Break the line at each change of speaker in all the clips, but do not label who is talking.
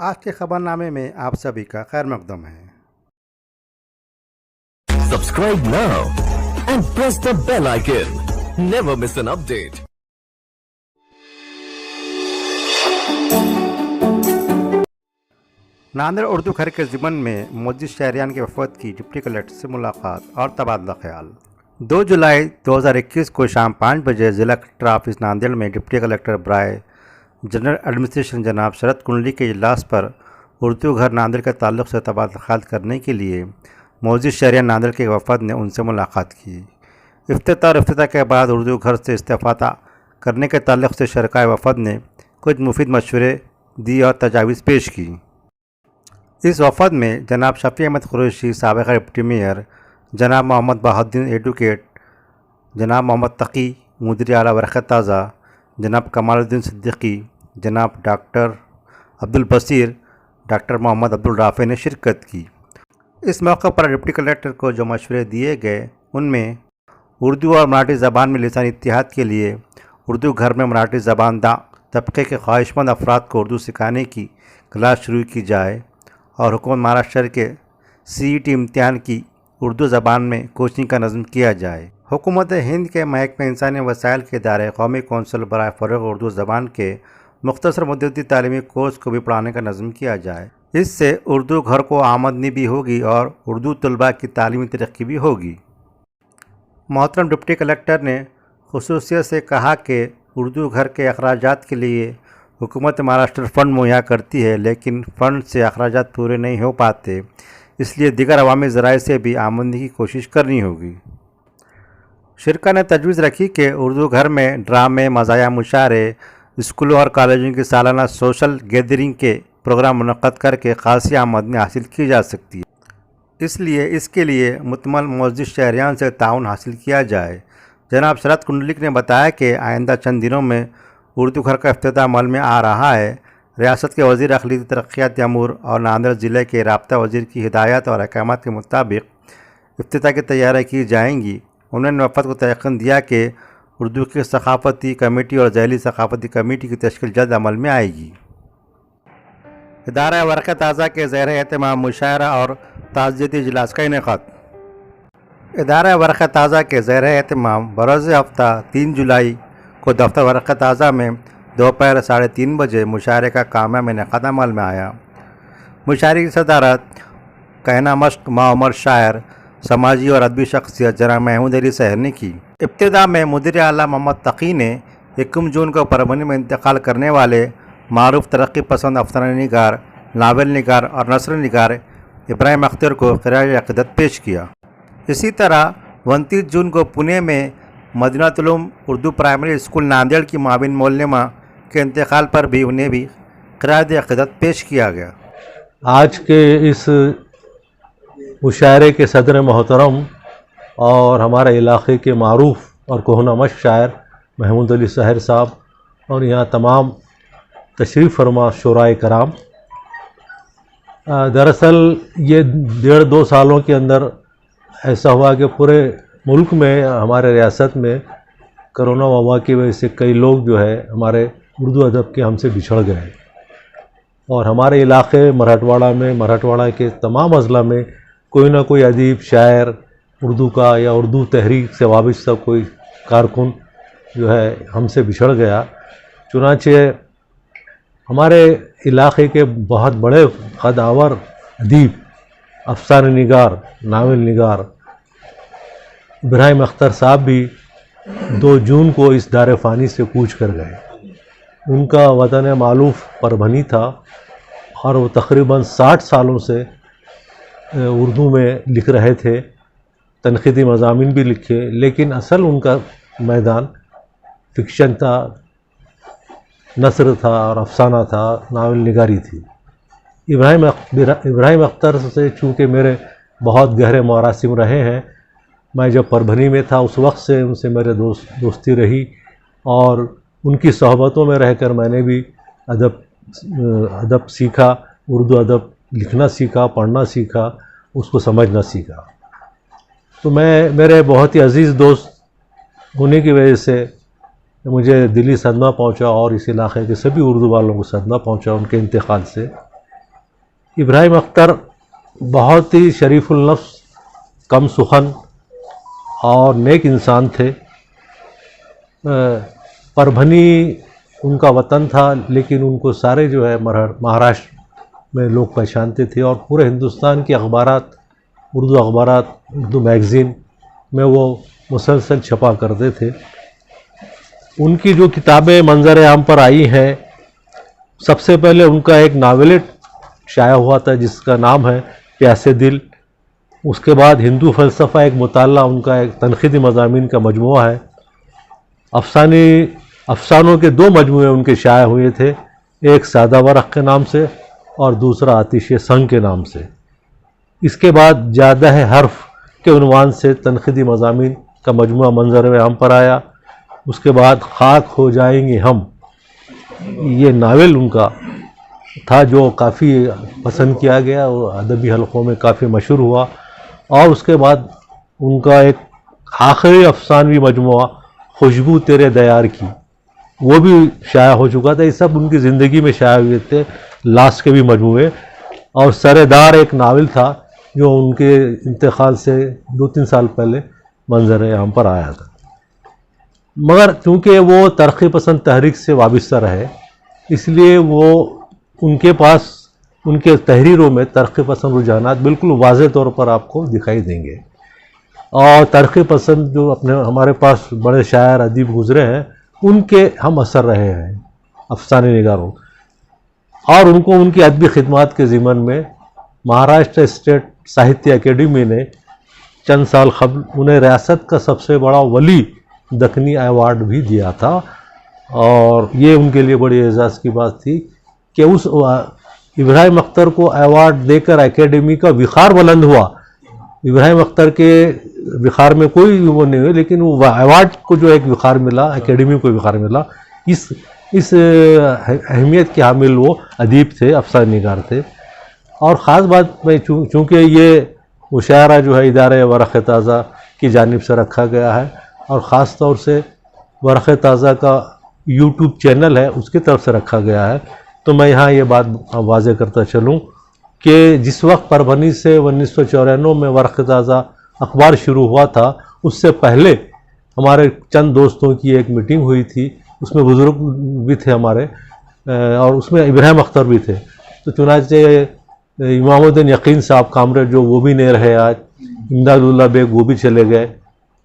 آج کے خبر نامے میں آپ سبھی کا خیر مقدم ہے۔
Subscribe now and press the bell icon. Never miss an update.
Nanded Urdu گھر کے ضمن میں موجود شہریان کے وفد کی ڈپٹی کلکٹر سے ملاقات اور تبادلہ خیال۔ 2 جولائی 2021 کو شام 5 بجے ضلع کلکٹر آفس ناندیڑ میں ڈپٹی کلکٹر برائے جنرل ایڈمنسٹریشن جناب شرد کنڈلی کے اجلاس پر اردو گھر ناندیڑ کے تعلق سے تبادلہ خیال کرنے کے لیے موجود شہریان ناندیڑ کے وفد نے ان سے ملاقات کی۔ افتتاح کے بعد اردو گھر سے استفادہ کرنے کے تعلق سے شرکائے وفد نے کچھ مفید مشورے دی اور تجاویز پیش کی۔ اس وفد میں جناب شفیع احمد قریشی سابق ڈپٹی میئر، جناب محمد بہاؤالدین ایڈوکیٹ، جناب محمد تقی مدیر اعلیٰ ورقہ تازہ، جناب کمال الدین صدیقی، جناب ڈاکٹر عبدالبصیر، ڈاکٹر محمد عبدالرافع نے شرکت کی۔ اس موقع پر ڈپٹی کلکٹر کو جو مشورے دیے گئے ان میں اردو اور مراٹھی زبان میں لسانی اتحاد کے لیے اردو گھر میں مراٹھی زبان داں طبقے کے خواہش مند افراد کو اردو سکھانے کی کلاس شروع کی جائے اور حکومت مہاراشٹر کے CET امتحان کی اردو زبان میں کوچنگ کا نظم کیا جائے۔ حکومت ہند کے محکمہ انسانی وسائل کے ادارے قومی کونسل برائے فروغ اردو زبان کے مختصر مدتی تعلیمی کورس کو بھی پڑھانے کا نظم کیا جائے۔ اس سے اردو گھر کو آمدنی بھی ہوگی اور اردو طلباء کی تعلیمی ترقی بھی ہوگی۔ محترم ڈپٹی کلکٹر نے خصوصیت سے کہا کہ اردو گھر کے اخراجات کے لیے حکومت مہاراشٹر فنڈ مہیا کرتی ہے، لیکن فنڈ سے اخراجات پورے نہیں ہو پاتے، اس لیے دیگر عوامی ذرائع سے بھی آمدنی کی کوشش کرنی ہوگی۔ شرکا نے تجویز رکھی کہ اردو گھر میں ڈرامے، مزاحیہ مشاعرے، اسکولوں اور کالجوں کی سالانہ سوشل گیدرنگ کے پروگرام منعقد کر کے خاصی آمدنی حاصل کی جا سکتی ہے، اس کے لیے متمل موجود شہریان سے تعاون حاصل کیا جائے۔ جناب شرد کنڈلی نے بتایا کہ آئندہ چند دنوں میں اردو گھر کا افتتاح عمل میں آ رہا ہے۔ ریاست کے وزیر اقلیتی ترقیاتی امور اور ناندیڑ ضلع کے رابطہ وزیر کی ہدایات اور احکامات کے مطابق افتتاح کی تیاریاں کی جائیں گی۔ انہوں نے وفد کو تیقن دیا کہ اردو کی ثقافتی کمیٹی اور ذیلی ثقافتی کمیٹی کی تشکیل جلد عمل میں آئے گی۔ ادارہ ورقہ تازہ کے زیر اہتمام مشاعرہ اور تعزیتی اجلاس کا انعقاد۔ ادارہ ورقہ تازہ کے زیر اہتمام بروز ہفتہ 3 جولائی کو دفتر ورقہ تازہ میں دوپہر 3:30 بجے مشاعرے کا کامیاب انعقاد عمل میں آیا۔ مشاعرے کی صدارت کہنا مشق معمر شاعر، سماجی اور ادبی شخصیت جناب محمود علی سحر نے کی۔ ابتدا میں مدیر اعلیٰ محمد تقی نے 1 جون کو پربھنی میں انتقال کرنے والے معروف ترقی پسند افسانہ نگار، ناول نگار اور نثر نگار ابراہیم اختر کو خراج عقیدت پیش کیا۔ اسی طرح 29 جون کو پونے میں مدینہ علوم اردو پرائمری اسکول ناندیڑ کی معاون مولمہ کے انتقال پر بھی انہیں بھی خراج عقیدت پیش کیا گیا۔
آج کے اس مشاعرے کے صدر محترم اور ہمارے علاقے کے معروف اور کہنہ مشق شاعر محمود علی سحر صاحب اور یہاں تمام تشریف فرما شعراء کرام، دراصل یہ 1.5-2 سالوں کے اندر ایسا ہوا کہ پورے ملک میں ہمارے ریاست میں کرونا وبا کی وجہ سے کئی لوگ جو ہے ہمارے اردو ادب کے ہم سے بچھڑ گئے، اور ہمارے علاقے مراٹھواڑہ کے تمام اضلاع میں کوئی نہ کوئی ادیب، شاعر اردو کا یا اردو تحریک سے وابستہ کوئی کارکن جو ہے ہم سے بچھڑ گیا۔ چنانچہ ہمارے علاقے کے بہت بڑے قدآور ادیب، افسانہ نگار، ناول نگار ابراہیم اختر صاحب بھی 2 جون کو اس دار فانی سے کوچ کر گئے۔ ان کا وطن معلوف پربھنی تھا اور وہ تقریباً 60 سالوں سے اردو میں لکھ رہے تھے، تنقیدی مضامین بھی لکھے، لیکن اصل ان کا میدان فکشن تھا، نثر تھا اور افسانہ تھا، ناول نگاری تھی۔ ابراہیم اختر سے چونکہ میرے بہت گہرے مراسم رہے ہیں، میں جب پربھنی میں تھا اس وقت سے ان سے میرے دوستی رہی، اور ان کی صحبتوں میں رہ کر میں نے بھی ادب سیکھا، اردو ادب لکھنا سیکھا، پڑھنا سیکھا، اس کو سمجھنا سیکھا۔ تو میرے بہت ہی عزیز دوست ہونے کی وجہ سے مجھے دلی صدمہ پہنچا، اور اس علاقے کے سبھی اردو والوں کو صدمہ پہنچا ان کے انتقال سے۔ ابراہیم اختر بہت ہی شریف النفس، کم سخن اور نیک انسان تھے۔ پربھنی ان کا وطن تھا، لیکن ان کو سارے جو ہے مہاراشٹر میں لوگ پہچانتے تھے، اور پورے ہندوستان کے اخبارات، اردو میگزین میں وہ مسلسل چھپا کرتے تھے۔ ان کی جو کتابیں منظر عام پر آئی ہیں، سب سے پہلے ان کا ایک ناولٹ شائع ہوا تھا جس کا نام ہے پیاسے دل۔ اس کے بعد ہندو فلسفہ ایک مطالعہ، ان کا ایک تنقیدی مضامین کا مجموعہ ہے۔ افسانوں کے 2 مجموعے ان کے شائع ہوئے تھے، ایک سادہ ورق کے نام سے اور دوسرا آتش سنگ کے نام سے۔ اس کے بعد جادہ حرف کے عنوان سے تنقیدی مضامین کا مجموعہ منظر عام پر آیا۔ اس کے بعد خاک ہو جائیں گے ہم، یہ ناول ان کا تھا جو کافی پسند کیا گیا اور ادبی حلقوں میں کافی مشہور ہوا۔ اور اس کے بعد ان کا ایک آخری افسانوی مجموعہ خوشبو تیرے دیار کی، وہ بھی شائع ہو چکا تھا۔ یہ سب ان کی زندگی میں شائع ہوئے تھے، لاسٹ کے بھی مجموعے۔ اور سردار ایک ناول تھا جو ان کے انتقال سے 2-3 سال پہلے منظر عام پر آیا تھا۔ مگر چونکہ وہ ترقی پسند تحریک سے وابستہ رہے، اس لیے وہ ان کے پاس ان کے تحریروں میں ترقی پسند رجحانات بالکل واضح طور پر آپ کو دکھائی دیں گے۔ اور ترقی پسند جو ہمارے پاس بڑے شاعر ادیب گزرے ہیں، ان کے ہم اثر رہے ہیں افسانے نگاروں، اور ان کو ان کی ادبی خدمات کے ضمن میں مہاراشٹر اسٹیٹ ساہتیہ اکیڈمی نے چند سال قبل انہیں ریاست کا سب سے بڑا ولی دکنی ایوارڈ بھی دیا تھا۔ اور یہ ان کے لیے بڑی اعزاز کی بات تھی کہ اس ابراہیم اختر کو ایوارڈ دے کر اکیڈمی کا وقار بلند ہوا۔ ابراہیم اختر کے وقار میں کوئی وہ نہیں ہوئی، لیکن وہ ایوارڈ کو جو ایک وقار ملا، اکیڈمی کو وقار ملا، اس اہمیت کے حامل وہ ادیب تھے، افسانہ نگار تھے۔ اور خاص بات میں چونکہ یہ مشاعرہ جو ہے ادارہ ورق تازہ کی جانب سے رکھا گیا ہے، اور خاص طور سے ورق تازہ کا یوٹیوب چینل ہے اس کی طرف سے رکھا گیا ہے، تو میں یہاں یہ بات واضح کرتا چلوں کہ جس وقت پربھنی سے 1994 میں ورق تازہ اخبار شروع ہوا تھا، اس سے پہلے ہمارے چند دوستوں کی ایک میٹنگ ہوئی تھی، اس میں بزرگ بھی تھے ہمارے، اور اس میں ابراہیم اختر بھی تھے۔ تو چنانچہ امام الدین یقین صاحب کامریڈ جو وہ بھی نہیں رہے آج، امداد اللہ بیگ وہ بھی چلے گئے،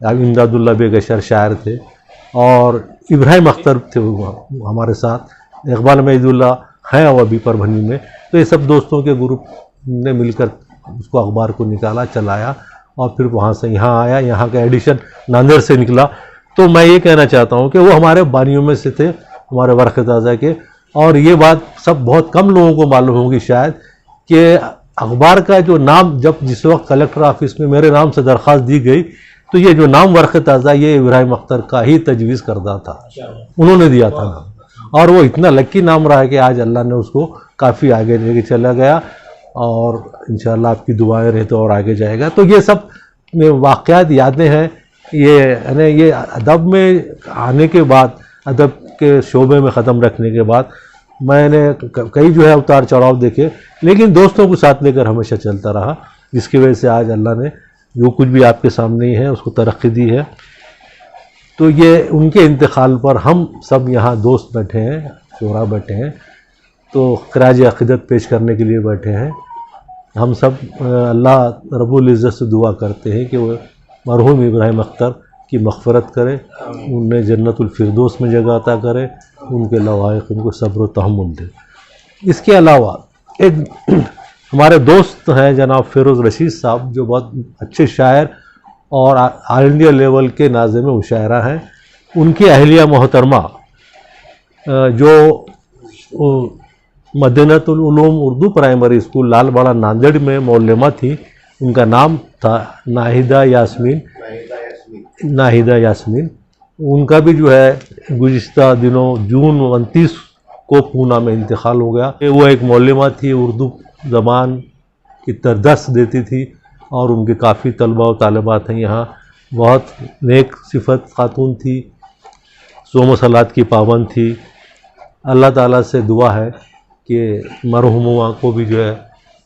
امداد اللہ بیگ اشر شاعر تھے، اور ابراہیم اختر تھے ہمارے ساتھ، اقبال محدود اللہ ہیں وہ ابھی پربھنی میں۔ تو یہ سب دوستوں کے گروپ نے مل کر اس کو اخبار کو نکالا، چلایا، اور پھر وہاں سے یہاں آیا، یہاں کا ایڈیشن ناندیڑ سے نکلا۔ تو میں یہ کہنا چاہتا ہوں کہ وہ ہمارے بانیوں میں سے تھے، ہمارے ورق تازہ کے، اور یہ بات سب بہت کم لوگوں کو معلوم ہوگی شاید کہ اخبار کا جو نام جس وقت کلکٹر آفس میں میرے نام سے درخواست دی گئی، تو یہ جو نام ورق تازہ یہ ابراہیم اختر کا ہی تجویز کردہ تھا، انہوں نے دیا تھا نام، اور وہ اتنا لکی نام رہا ہے کہ آج اللہ نے اس کو کافی آگے لے کے چلا گیا، اور انشاءاللہ آپ کی دعائیں رہے تو اور آگے جائے گا۔ تو یہ سب واقعات، یادیں ہیں، یہ ادب میں آنے کے بعد، ادب کے شعبے میں قدم رکھنے کے بعد میں نے کئی جو ہے اتار چڑھاؤ دیکھے، لیکن دوستوں کو ساتھ لے کر ہمیشہ چلتا رہا، جس کی وجہ سے آج اللہ نے جو کچھ بھی آپ کے سامنے ہی ہے اس کو ترقی دی ہے۔ تو یہ ان کے انتقال پر ہم سب یہاں دوست بیٹھے ہیں، شعراء بیٹھے ہیں، تو خراج عقیدت پیش کرنے کے لیے بیٹھے ہیں۔ ہم سب اللہ رب العزت سے دعا کرتے ہیں کہ وہ مرحوم ابراہیم اختر کی مغفرت کرے، انہیں جنت الفردوس میں جگہ عطا کرے، ان کے لوائق ان کو صبر و تحمل دے۔ اس کے علاوہ ایک ہمارے دوست ہیں جناب فیروز رشید صاحب، جو بہت اچھے شاعر اور آل انڈیا لیول کے ناظم مشاعرہ ہیں۔ ان کی اہلیہ محترمہ جو مدینۃ العلوم اردو پرائمری اسکول لال باڑہ ناندیڑ میں معلمہ تھی، ان کا نام تھا ناہیدہ یاسمین۔ ان کا بھی جو ہے گزشتہ دنوں جون 29 کو پونا میں انتقال ہو گیا۔ وہ ایک معلمہ تھی، اردو زبان کی درس دیتی تھی، اور ان کے کافی طلباء و طالبات ہیں یہاں۔ بہت نیک صفت خاتون تھی، صوم و صلات کی پابند تھی۔ اللہ تعالیٰ سے دعا ہے کہ مرحومہ کو بھی جو ہے